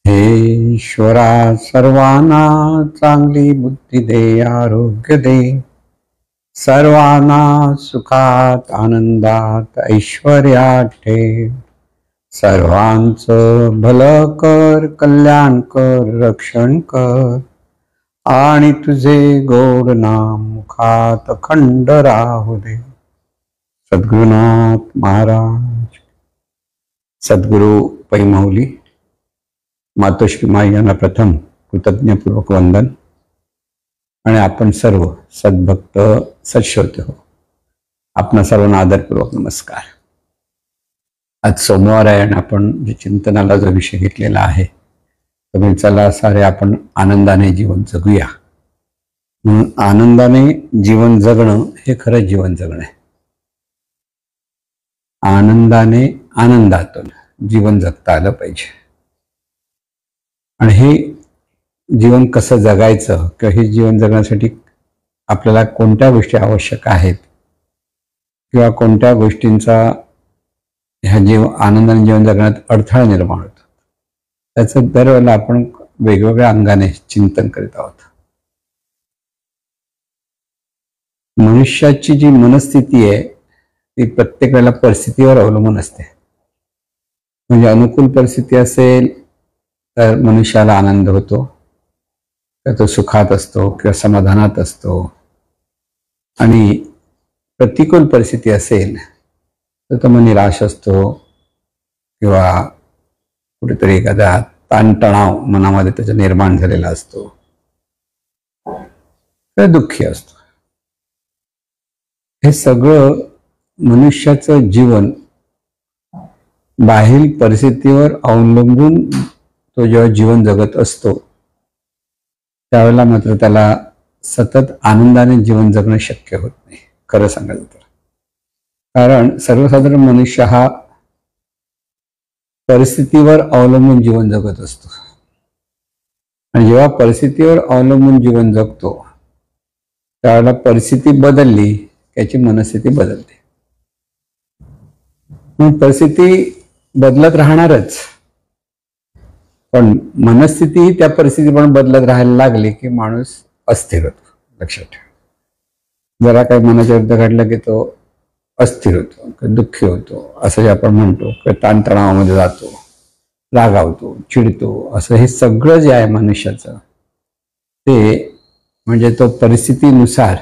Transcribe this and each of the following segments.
हे ईश्वरा, सर्वांना चांगली बुद्धी दे, आरोग्य दे, सर्वांना सुखात आनंदात ऐश्वर्यात ठेव, सर्वांचं भलं कर, कल्याण कर, रक्षण कर, आणि तुझे गोड नाम मुखात अखंड राहू दे. सद्गुरुनाथ महाराज. सद्गुरु पै माऊली मातोश्री माई यांना प्रथम कृतज्ञपूर्वक वंदन. आणि आपण सर्व सद्भक्त सत्श्रोते हो, आपणा सर्वांना आदरपूर्वक नमस्कार. आज सोमवार आहे आणि आपण जे चिंतनाला जो विषय घेतलेला आहे तो म्हणजे चला सारे आपण आनंदाने जीवन जगूया. म्हणून आनंदाने जीवन जगणं हे खरं जीवन जगणं आहे. आनंदाने आनंदातून जीवन जगता आलं पाहिजे. आणि हे जीवन कसं जगायचं किंवा हे जीवन जगण्यासाठी आपल्याला कोणत्या गोष्टी आवश्यक आहेत किंवा कोणत्या गोष्टींचा ह्या आनंदाने जीवन जगण्यात अडथळा निर्माण होतो, त्याचं दरवेळेला आपण वेगवेगळ्या अंगाने चिंतन करीत आहोत. मनुष्याची जी मनस्थिती आहे ती प्रत्येक वेळेला परिस्थितीवर अवलंबून असते. म्हणजे अनुकूल परिस्थिती असेल तर मनुष्याला आनंद होतो, तर तो सुखात असतो किंवा समाधानात असतो. आणि प्रतिकूल परिस्थिती असेल तर तो मग निराश असतो किंवा कुठेतरी एखादा ताणतणाव मनामध्ये त्याचा निर्माण झालेला असतो, तर दुःखी असतो. हे सगळं मनुष्याचं जीवन बाहेरील परिस्थितीवर अवलंबून तो जेव्हा जीवन जगत असतो त्यावेळेला मात्र त्याला सतत आनंदाने जीवन जगणं शक्य होत नाही, खरं सांगायचं तर. कारण सर्वसाधारण मनुष्य हा परिस्थितीवर अवलंबून जीवन जगत असतो. आणि जेव्हा परिस्थितीवर अवलंबून जीवन जगतो त्यावेळेला परिस्थिती बदलली त्याची मनस्थिती बदलते. मग परिस्थिती बदलत राहणारच, पण मनस्थिती ही त्या परिस्थितीप्रमाणे बदलत राहायला लागली की माणूस अस्थिर होतो. लक्षात ठेवा, जरा काही मनाच्या विरुद्ध घडलं की तो अस्थिर होतो, दुःखी होतो, असं जे आपण म्हणतो, किंवा ताणतणावामध्ये जातो, रागावतो, चिडतो. असं हे सगळं जे आहे मनुष्याचं ते म्हणजे तो परिस्थितीनुसार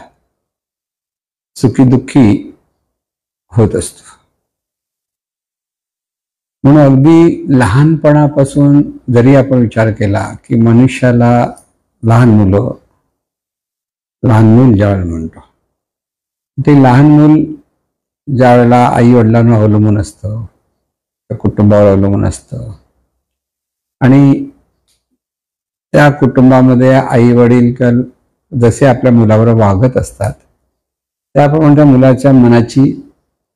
सुखी दुःखी होत असतो. म्हणून अगदी लहानपणापासून जरी आपण विचार केला की मनुष्याला लहान मूल ज्यावेळेला म्हणतो, ते लहान मूल ज्या वेळेला आई वडिलांवर अवलंबून असतं, कुटुंबावर अवलंबून असतं, आणि त्या कुटुंबामध्ये आई वडील जसे आपल्या मुलावर वागत असतात त्याप्रमाणे त्या मुलाच्या मनाची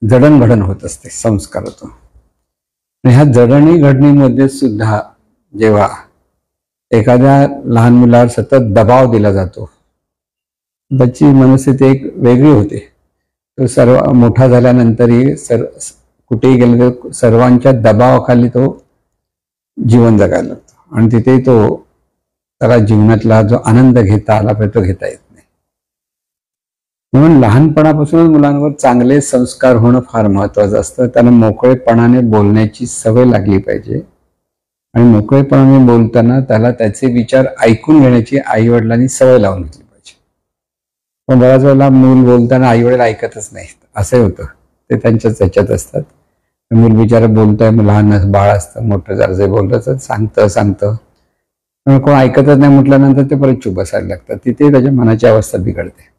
जडणघडण होत असते संस्कारातून. आणि ह्या जडणघडणीमध्ये सुद्धा जेव्हा एखाद्या लहान मुलावर सतत दबाव दिला जातो त्याची मनस्थिती एक वेगळी होते. तो सर्व मोठा झाल्यानंतरही कुठेही गेला तर सर्वांच्या दबावाखाली तो जीवन जगायला लागतो आणि तिथे त्याला जीवनातला जो आनंद घेता आला पाहिजे तो घेता येत नाही. म्हणून लहानपणापासूनच मुलांवर चांगले संस्कार होणं फार महत्वाचं असतं. त्यांना मोकळेपणाने बोलण्याची सवय लागली पाहिजे आणि मोकळेपणाने बोलताना त्याला त्याचे विचार ऐकून घेण्याची आई वडिलांनी सवय लावून घेतली पाहिजे. पण बऱ्याच वेळेला मूल बोलताना आई वडील ऐकतच नाहीत, असंही होतं. ते त्यांच्याच ह्याच्यात असतात. मूल बिचारा बोलतोय, लहान बाळ असतं, मोठं जरा जे बोललं तर सांगतं कोण ऐकतच नाही म्हटल्यानंतर ते परत चूप बसायला लागतात. तिथे त्याच्या मनाची अवस्था बिघडते.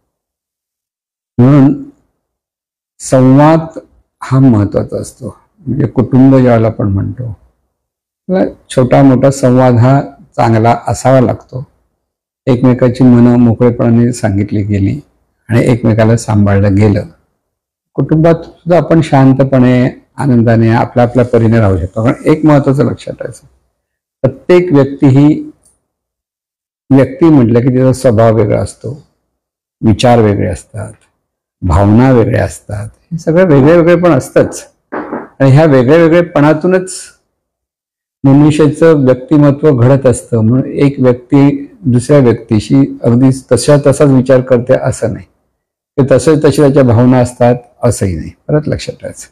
म्हणून संवाद हा महत्वाचा असतो. म्हणजे कुटुंब ज्यावेळेला आपण म्हणतो छोटा मोठा संवाद हा चांगला असावा लागतो. एकमेकाची मनं मोकळेपणाने सांगितली गेली आणि एकमेकाला सांभाळलं गेलं, कुटुंबात सुद्धा आपण शांतपणे आनंदाने आपल्या आपल्या परीने राहू शकतो. कारण एक महत्वाचं लक्षात ठेवायचं, प्रत्येक व्यक्ती म्हटलं की त्याचा स्वभाव वेगळा असतो, विचार वेगळे असतात, भावना वेगळ्या असतात. हे सगळं वेगळे वेगळे पण असतंच. आणि ह्या वेगळ्या वेगळेपणातूनच मनुष्याचं व्यक्तिमत्व घडत असतं. म्हणून एक व्यक्ती दुसऱ्या व्यक्तीशी अगदी तसाच विचार करते असं नाही, ते तसे त्याच्या भावना असतात असंही नाही. परत लक्षात ठेवायचं,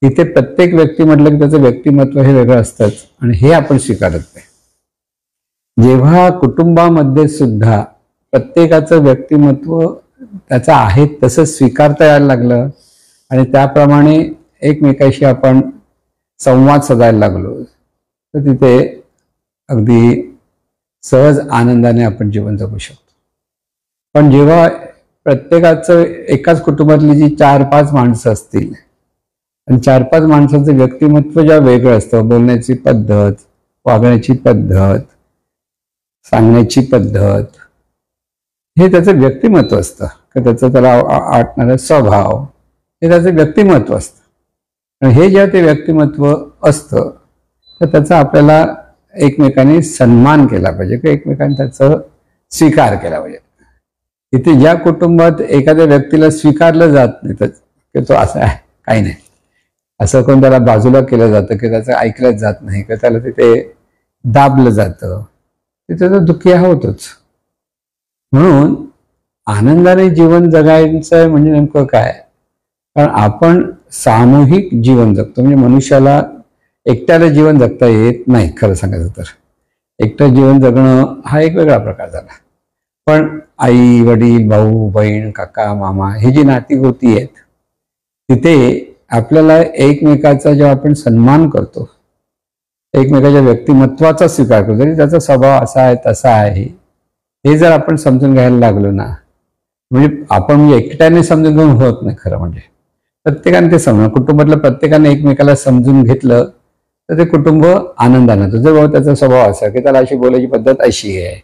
इथे प्रत्येक व्यक्ती म्हटलं की त्याचं व्यक्तिमत्व हे वेगळं असतंच आणि हे आपण स्वीकारत नाही. जेव्हा कुटुंबामध्ये सुद्धा प्रत्येकाचं व्यक्तिमत्व त्याचं आहे तसं स्वीकारता यायला लागलं आणि त्याप्रमाणे एकमेकाशी आपण संवाद साधायला लागलो, तर तिथे अगदी सहज आनंदाने आपण जीवन जगू शकतो. पण जेव्हा प्रत्येकाचं एकाच कुटुंबातली जी 4-5 माणसं असतील आणि 4-5 माणसांचं व्यक्तिमत्व जेव्हा वेगळं असतं, बोलण्याची पद्धत, वागण्याची पद्धत, सांगण्याची पद्धत, हे त्याचं व्यक्तिमत्व असतं. त्याचं त्याला आटणारा स्वभाव हे त्याचं व्यक्तिमत्व असतं. आणि हे जेव्हा ते व्यक्तिमत्व असतं तर त्याचा आपल्याला एकमेकांनी सन्मान केला पाहिजे किंवा एकमेकांनी त्याचा स्वीकार केला पाहिजे. इथे ज्या कुटुंबात एखाद्या व्यक्तीला स्वीकारलं जात नाही तर की तो असा आहे, काही नाही, असं कोण त्याला बाजूला केलं जातं की त्याचं ऐकलंच जात नाही किंवा त्याला तिथे दाबलं जातं, तिथे तो दुःखी होतोच. म्हणून आनंदाने जीवन जगायचं म्हणजे नेमकं काय? कारण आपण सामूहिक जीवन जगतो. म्हणजे मनुष्याला एकट्याला जीवन जगता येत नाही. खरं सांगायचं तर एकटं जीवन जगणं हा एक वेगळा प्रकार झाला. पण आई वडील भाऊ बहीण काका मामा ही जी नाती गोती आहेत, तिथे आपल्याला एकमेकाचा जेव्हा आपण सन्मान करतो, एकमेकाच्या व्यक्तिमत्वाचा स्वीकार करतो, तरी त्याचा स्वभाव असा आहे तसा आहे हे जर आपण समजून घ्यायला लागलो ना, म्हणजे आपण म्हणजे एकट्याने समजून घेऊन होत नाही. खरं म्हणजे प्रत्येकाने ते समजून, कुटुंबातल्या प्रत्येकाने एकमेकाला समजून घेतलं तर ते कुटुंब आनंदाने होतं. जर बाबा त्याचा स्वभाव असा की त्याला अशी बोलायची पद्धत अशी आहे,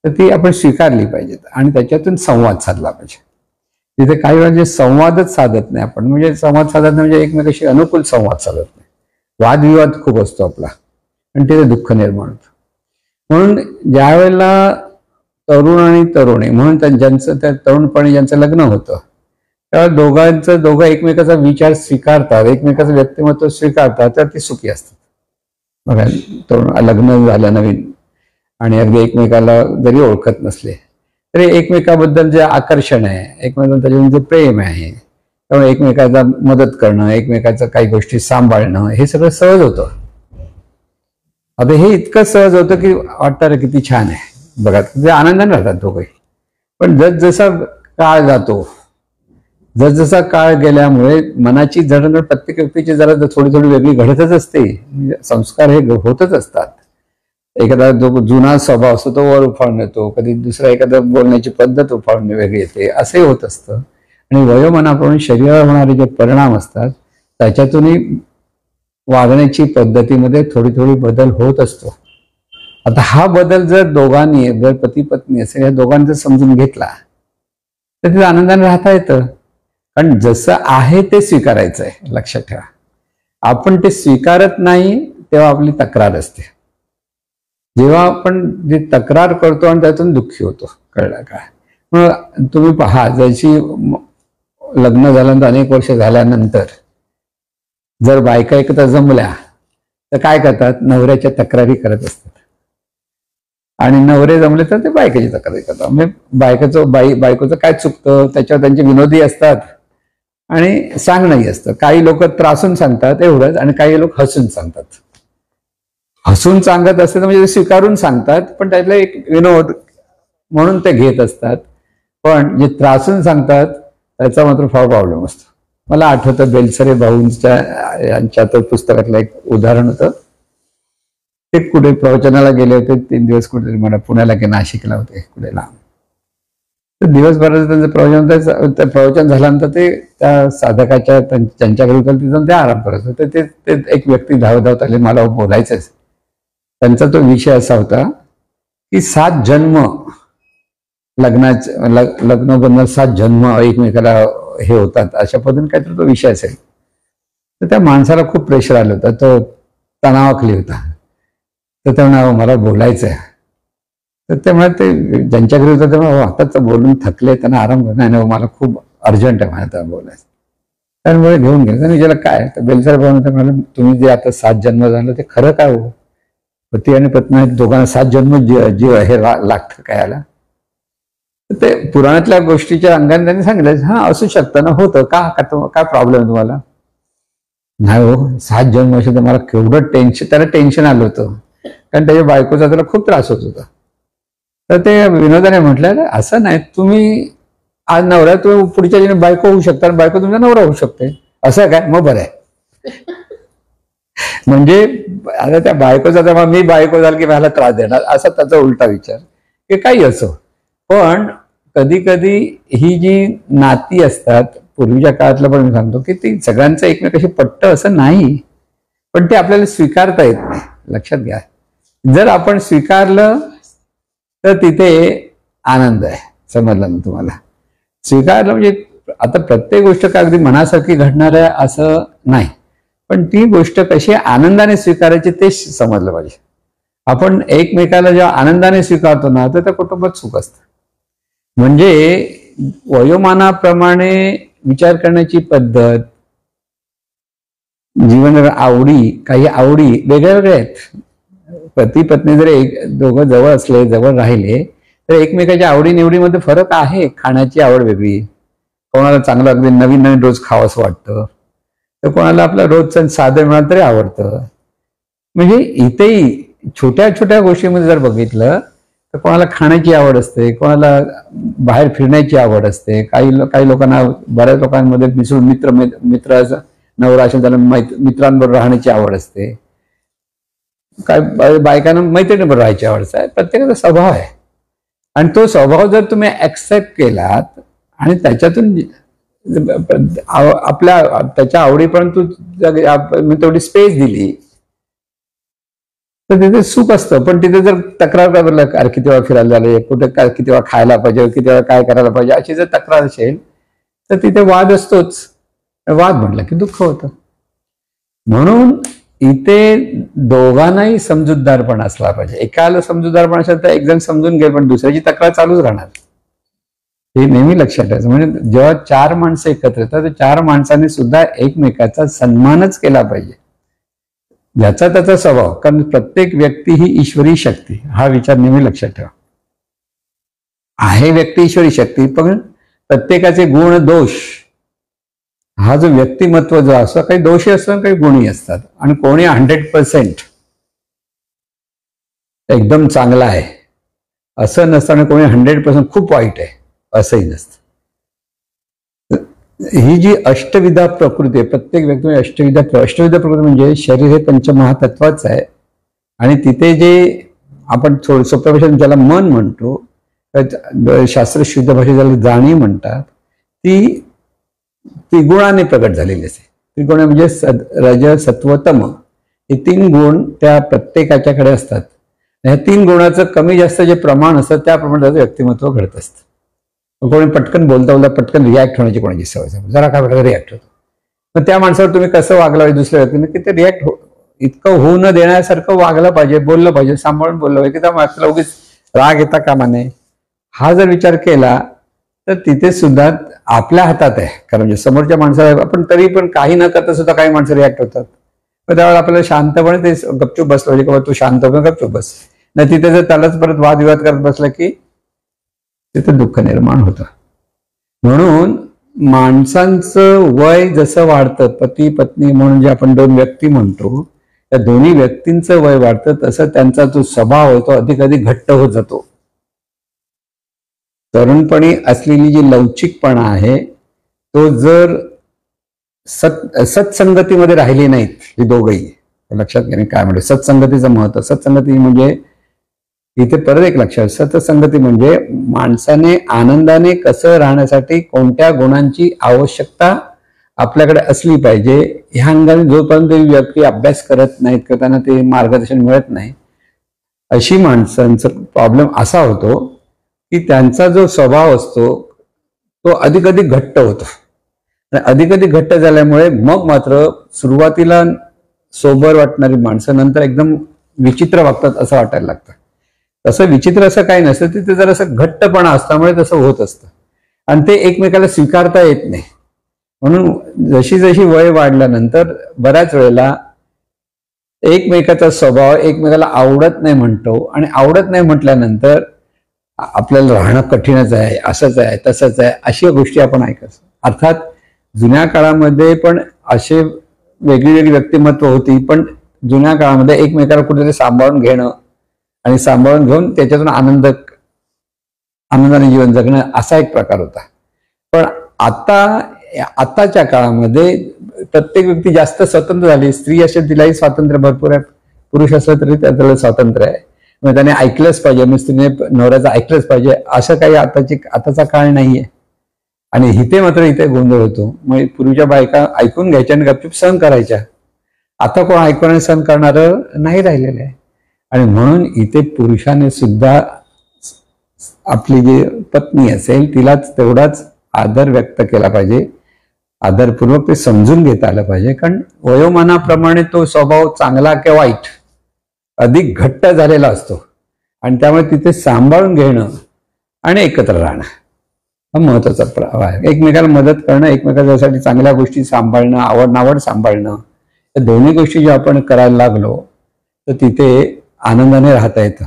तर ती आपण स्वीकारली पाहिजेत आणि त्याच्यातून संवाद साधला पाहिजे. तिथे काही वेळा जे संवादच साधत नाही आपण, म्हणजे संवाद साधत नाही म्हणजे एकमेकाशी अनुकूल संवाद साधत नाही, वादविवाद खूप असतो आपला आणि तिथे दुःख निर्माण होतं. म्हणून ज्या वेळेला तरुण आणि तरुणी म्हणून ज्यांचं त्या तरुणपणी ज्यांचं लग्न होतं तेव्हा दोघं एकमेकाचा विचार स्वीकारतात, एकमेकाचं व्यक्तिमत्व स्वीकारतात, तर ती सुखी असतात. बघा, तरुण लग्न झालं नवीन आणि अगदी एकमेकाला जरी ओळखत नसले तरी एकमेकाबद्दल जे आकर्षण आहे, एकमेकांबद्दल त्याच्यामध्ये प्रेम आहे, त्यामुळे एकमेकाचा मदत करणं, एकमेकाचं काही गोष्टी सांभाळणं हे सगळं सहज होतं. आता हे इतकं सहज होतं की वाटतं किती छान आहे. बघा, ते आनंदाने राहतात दोघे. पण जसजसा काळ जातो, जसजसा काळ गेल्यामुळे मनाची जडणघडण प्रत्येक व्यक्तीची जरा थोडी थोडी वेगळी घडतच असते. म्हणजे संस्कार हे होतच असतात. एखादा जो जुना स्वभाव असतो तो वर उफाळून येतो, कधी दुसरा एखादा बोलण्याची पद्धत उफाळून वेगळी येते, असंही होत असतं. आणि वयोमानाप्रमाणे शरीरावर होणारे जे परिणाम असतात त्याच्यातूनही वागण्याची पद्धतीमध्ये थोडी थोडी बदल होत असतो. आता हा बदल जर दोघांनी, जर पती पत्नी असेल, या दोघांनी जर समजून घेतला तर तिथे आनंदाने राहता येतं. कारण जसं आहे ते स्वीकारायचं आहे. लक्षात ठेवा, आपण ते स्वीकारत नाही तेव्हा आपली तक्रार असते. जेव्हा आपण जी तक्रार करतो आणि त्यातून दुःखी होतो, कळलं का? मग तुम्ही पहा, जशी लग्न झाल्यानंतर अनेक वर्ष झाल्यानंतर जर बायका एकत्र जमल्या तर काय करतात? नवऱ्याच्या तक्रारी करत असतात आणि नवरे जमले तर ते बायकाची तक्रारी करतात. म्हणजे बायकोचं काय चुकतं त्याच्यावर त्यांचे विनोदी असतात आणि सांगणंही असतं. काही लोक त्रासून सांगतात एवढंच आणि काही लोक हसून सांगतात. हसून सांगत असते म्हणजे ते स्वीकारून सांगतात, पण त्यातला एक विनोद म्हणून ते घेत असतात. पण जे त्रासून सांगतात त्याचा मात्र फार प्रॉब्लेम असतो. मला आठवतं बेलसरे भाऊंच्या यांच्या तर पुस्तकातलं एक उदाहरण होतं. ते कुठे प्रवचनाला गेले होते 3 दिवस, कुठेतरी मला पुण्याला की नाशिकला होते, कुठे लांब. तर दिवसभराचं त्यांचं प्रवचन झाल्यानंतर ते त्या साधकाच्या त्यांच्याकडे तिथून ते आराम करत होते. ते एक व्यक्ती धावत आले, मला बोलायचंच. त्यांचा तो विषय असा होता की 7 जन्म लग्न बनणार, 7 जन्म एकमेकाला हे होतात, अशा पद्धतीने काहीतरी तो विषय असेल. तर त्या माणसाला खूप प्रेशर आलं होतं, तो तणावाखाली होता. तर त्यामुळे मला बोलायचं आहे. तर त्यामुळे ते ज्यांच्याकडे होतं तेव्हा आताच बोलून थकले, त्यांना आराम करणार नाही, मला खूप अर्जंट आहे माझ्या बोलायचं. त्यामुळे घेऊन गेलं. आणि ज्याला काय तर बेलसर भाऊ म्हणाले, तुम्ही जे आता 7 जन्म झालं ते खरं काय हो? पती आणि पत्नी दोघांना 7 जन्म जीव हे लागतं कायला. ते पुराणातल्या गोष्टीच्या अंगाने त्यांनी सांगितलं, हा असू शकतं ना, होतं का, काय प्रॉब्लेम आहे तुम्हाला. नाही हो, 7 जन्म असे तर मला केवढं टेन्शन, त्याला टेन्शन आलं होतं, कारण त्याच्या बायकोचा त्याला खूप त्रास होत होता. तर ते विनोदाने म्हटलं, असं नाही, तुम्ही आज नवरा, तुम्ही पुढच्या जन्मी बायको होऊ शकता, बायको तुमचा नवरा होऊ शकते, असं काय, मग बरं आहे. म्हणजे आता त्या बायकोचा तर मी बायको झाल की मला त्रास देणार, असा त्याचा उलटा विचार, की काही असो. पण कधी कधी ही जी नाती असतात, पूर्वीच्या काळातलं पण मी सांगतो की ती सगळ्यांचं एकमेकाशी पटतं असं नाही, पण ते आपल्याला स्वीकारता येत नाही. लक्षात घ्या, जर आपण स्वीकारलं तर तिथे आनंद आहे. समजलं ना तुम्हाला. स्वीकारलं म्हणजे आता प्रत्येक गोष्ट का अगदी मनासारखी घडणार आहे असं नाही, पण ती गोष्ट कशी आनंदाने स्वीकारायची ते समजलं पाहिजे. आपण एकमेकाला जेव्हा आनंदाने स्वीकारतो ना, तर त्या कुटुंबात सुख असतं. म्हणजे वयोमानाप्रमाणे विचार करण्याची पद्धत, जीवन आवडी, काही आवडी वेगळ्या वेगळ्या आहेत. पती पत्नी जर दोघं जवळ असले, जवळ राहिले, तर एकमेकाच्या आवडी निवडीमध्ये फरक आहे. खाण्याची आवड वेगळी, कोणाला चांगलं अगदी नवीन नवीन रोज खावंसं वाटतं, तर कोणाला आपलं रोजचं साधं मिळालं तरी आवडतं. म्हणजे इथेही छोट्या छोट्या गोष्टीमध्ये जर बघितलं तर कोणाला खाण्याची आवड असते, कोणाला बाहेर फिरण्याची आवड असते, काही लोकांना, बऱ्याच लोकांमध्ये मिसळून मित्र नवरा असेल त्याला मित्रांबरोबर राहण्याची आवड असते, काय बायकांना मैत्रिणीबरोबर राहायची आवड असते. प्रत्येकाचा स्वभाव आहे, आणि तो स्वभाव जर तुम्ही ऍक्सेप्ट केलात आणि त्याच्यातून त्याच्या आवडीपर्यंत तेवढी स्पेस दिली तर तिथे सुख असतं. पण तिथे जर तक्रार करायला, अरे किती वेळा फिरायला झाले, कुठे काय, किती वेळा खायला पाहिजे, किती वेळा काय करायला पाहिजे, अशी जर तक्रार असेल तर तिथे वाद असतोच. वाद म्हटलं की दुःख होतं. म्हणून इथे दोघांनाही समजूतदारपणा असला पाहिजे. एकाला समजूतदारपणा असेल तर एक जण समजून घेईल, पण दुसऱ्याची तक्रार चालूच राहणार. हे नेहमी लक्षात ठेवायचं. म्हणजे जेव्हा 4 माणसं एकत्र येतात तर 4 माणसांनी सुद्धा एकमेकाचा सन्मानच केला पाहिजे, ज्याचा त्याचा स्वभाव. कारण प्रत्येक व्यक्ती ही ईश्वरी शक्ती, हा विचार नेहमी लक्षात ठेवा. आहे व्यक्ती ईश्वरी शक्ती, पण प्रत्येकाचे गुण दोष, हा जो व्यक्तिमत्व जो असतो, काही दोषही असतात, काही गुणही असतात. आणि कोणी 100% एकदम चांगला आहे असं नसतं, आणि कोणी 100% खूप वाईट आहे असंही नसतं. ही जी अष्टविधा प्रकृती आहे, प्रत्येक व्यक्ती अष्टविधा प्रकृती म्हणजे शरीर हे पंचमहातत्वाचं आहे. आणि तिथे जे आपण सोप्या भाषेत ज्याला मन म्हणतो, शास्त्र शुद्ध भाषेत ज्याला जाणीव म्हणतात, ती त्रिगुणाने प्रकट झालेली असते. त्रिगुण म्हणजे रज सत्व तम, हे 3 गुण त्या प्रत्येकाच्याकडे असतात. ह्या 3 गुणाचं कमी जास्त जे प्रमाण असतं त्याप्रमाणे त्याचं व्यक्तिमत्व घडत असतं. कोणी पटकन बोलता पटकन रिॲक्ट होण्याची कोणाची सवय, जरा काय वाटलं रिॲक्ट होतो. मग त्या माणसावर तुम्ही कसं वागलं पाहिजे दुसऱ्या व्यक्तीने, की ते रिॲक्ट इतकं होऊ न देण्यासारखं वागलं पाहिजे, बोललं पाहिजे, सांभाळून बोललं पाहिजे, की त्या माणसाला उगीच राग येता कामा नये. हा जर विचार केला तर तिथे सुद्धा आपल्या हातात आहे. कारण म्हणजे समोरच्या माणसाला आपण तरी पण काही न करता सुद्धा काही माणसं रिॲक्ट होतात. तर त्यावेळेला आपल्याला शांतपणे ते गपचूप बसलं पाहिजे, किंवा तू शांतपणे गपचूप बस. नाही तिथे जर त्यालाच परत वादविवाद करत बसला की तिथे दुःख निर्माण होतं. म्हणून माणसांचं वय जसं वाढतं, पती पत्नी म्हणून जे आपण 2 व्यक्ती म्हणतो, त्या दोन्ही व्यक्तींचं वय वाढतं, तसं त्यांचा जो स्वभाव आहे तो अधिक घट्ट होत जातो. तरुणपणी असलेली जी लवचिकपणा आहे तो जर सत्संगतीमध्ये राहिली नाहीत ही दोघंही, लक्षात घ्या काय म्हणतो सत्संगतीचं महत्व. सत्संगती म्हणजे इथे परत एक लक्षात, सत्संगती म्हणजे माणसाने आनंदाने कसं राहण्यासाठी कोणत्या गुणांची आवश्यकता आपल्याकडे असली पाहिजे, ह्या अंगाने जोपर्यंत व्यक्ती अभ्यास करत नाहीत किंवा त्यांना ते मार्गदर्शन मिळत नाही, अशी माणसांचा प्रॉब्लेम असा होतो की त्यांचा जो स्वभाव असतो तो अधिक घट्ट होतो. अधिक घट्ट झाल्यामुळे मग मात्र सुरुवातीला सोबर वाटणारी माणसं नंतर एकदम विचित्र वागतात असं वाटायला लागतं. तसं विचित्र असं काही नसतं, तिथे जर असं घट्टपणा असल्यामुळे तसं होत असतं, आणि ते एकमेकाला स्वीकारता येत नाही. म्हणून जशी जशी वय वाढल्यानंतर बऱ्याच वेळेला एकमेकाचा स्वभाव एकमेकाला आवडत नाही म्हणतो, आणि आवडत नाही म्हटल्यानंतर आपल्याला राहणं कठीणच आहे, असंच आहे, तसंच आहे, अशा गोष्टी आपण ऐकतो. अर्थात जुन्या काळामध्ये पण असे वेगळी वेगळी व्यक्तिमत्व होती, पण जुन्या काळामध्ये एकमेकाला कुठेतरी सांभाळून घेणं आणि सांभाळून घेऊन त्याच्यातून आनंदाने जीवन जगणं असा एक प्रकार होता. पण आताच्या काळामध्ये प्रत्येक व्यक्ती जास्त स्वतंत्र झाली. स्त्री असेल तिलाही स्वातंत्र्य भरपूर आहे, पुरुष असलं तरी त्याला स्वातंत्र्य आहे. मग त्याने ऐकलंच पाहिजे, मग स्त्रीने नवऱ्याचं ऐकलंच पाहिजे, असं काही आताचा काळ नाहीये. आणि इथे गोंधळ होतो. मग पूर्वीच्या बायका ऐकून घ्यायच्या आणि गपचूप सहन करायच्या. आता कोण ऐकून आणि सहन करणारं नाही राहिलेलं आहे. आणि म्हणून इथे पुरुषाने सुद्धा आपली जी पत्नी असेल तिलाच तेवढाच आदर व्यक्त केला पाहिजे, आदरपूर्वक ते समजून घेता आलं पाहिजे. कारण वयोमानाप्रमाणे तो स्वभाव चांगला किंवा वाईट अधिक घट्ट झालेला असतो, आणि त्यामुळे तिथे सांभाळून घेणं आणि एकत्र राहणं हा महत्वाचा प्रभाव आहे. एकमेकाला मदत करणं, एकमेकासाठी चांगल्या गोष्टी सांभाळणं, आवड सांभाळणं, या दोन्ही गोष्टी ज्या आपण करायला लागलो तर तिथे आनंदाने राहता येतं.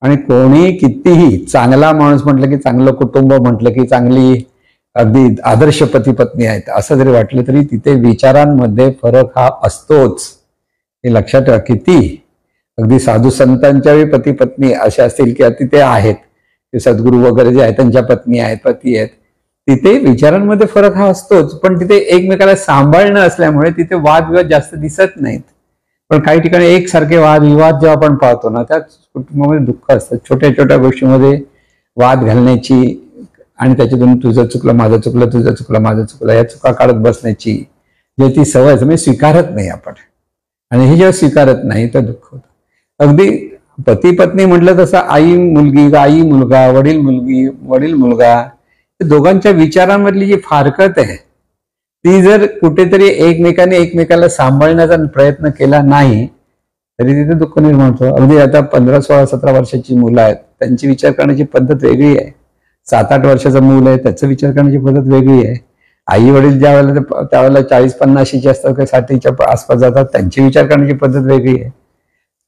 आणि कोणी कितीही चांगला माणूस म्हटलं की, चांगलं कुटुंब म्हटलं की, चांगली अगदी आदर्श पती पत्नी आहेत असं जरी वाटलं तरी तिथे विचारांमध्ये फरक हा असतोच, हे लक्षात ठेवा. किती अगदी साधू संतांच्या पती पत्नी अशा असतील की तिथे आहेत, ते सद्गुरू वगैरे जे आहेत त्यांच्या पत्नी आहेत, पती आहेत, तिथे विचारांमध्ये फरक हा असतोच. पण तिथे एकमेकाला सांभाळणं असल्यामुळे तिथे वादविवाद जास्त दिसत नाहीत. पण काही ठिकाणी एकसारखे वादविवाद जेव्हा आपण पाहतो ना, त्या कुटुंबामध्ये दुःख असतं. छोट्या छोट्या गोष्टींमध्ये वाद घालण्याची आणि त्याच्यातून तुझं चुकलं, माझं चुकलं, तुझं चुकलं, माझं चुकलं, या चुका काढत बसण्याची जे ती सवय म्हणजे स्वीकारत नाही आपण. आणि हे जेव्हा स्वीकारत नाही तर दुःख होतं. अगदी पती पत्नी म्हटलं तसं आई मुलगी, आई मुलगा, वडील मुलगी, वडील मुलगा, दोघांच्या विचारांमधली जी फारकत आहे ती जर कुठेतरी एकमेकाला सांभाळण्याचा प्रयत्न केला नाही तरी तिथे दुःख निर्माण होतं. अगदी आता 15, 16, 17 वर्षाची मुलं आहेत, त्यांची विचार करण्याची पद्धत वेगळी आहे. 7-8 वर्षाचं मूल आहे, त्याचं विचार करण्याची पद्धत वेगळी आहे. आई वडील ज्या वेळेला त्यावेळेला 40-50ची असतात किंवा 60च्या आसपास जातात, त्यांची विचार करण्याची पद्धत वेगळी आहे.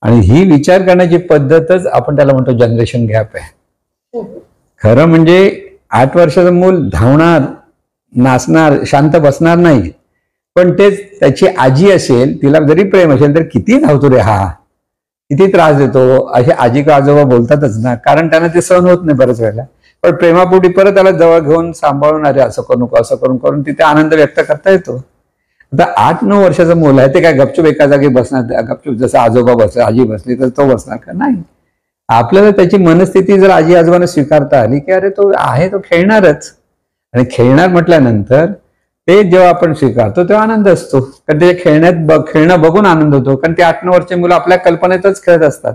आणि ही विचार करण्याची पद्धतच आपण त्याला म्हणतो जनरेशन गॅप आहे. खरं म्हणजे 8 वर्षाचं मूल धावणार, नाचणार, शांत बसणार नाही. पण तेच त्याची आजी असेल, तिला जरी प्रेम असेल तर किती धावतो रे हा, किती त्रास देतो, असे आजी का आजोबा बोलतातच ना. कारण त्यांना ते सहन होत नाही बऱ्याच वेळेला. पण प्रेमापोटी परत त्याला जवळ घेऊन सांभाळून, अरे असं करू नको, असं करून तिथे आनंद व्यक्त करता येतो. आता 8-9 वर्षाचं मुलं आहे, ते काय गपचूप एका जागी बसणार, गपचूप जसं आजोबा बसले, आजी बसली तर तो बसणार का? नाही. आपल्याला त्याची मनस्थिती जर आजी आजोबांना स्वीकारता आली की अरे तो आहे, तो खेळणारच. आणि खेळणार म्हटल्यानंतर ते जेव्हा आपण स्वीकारतो तेव्हा आनंद असतो. कारण ते खेळणं बघून आनंद होतो. कारण ते 8-9 वर्षाची मुलं आपल्या कल्पनेतच खेळत असतात.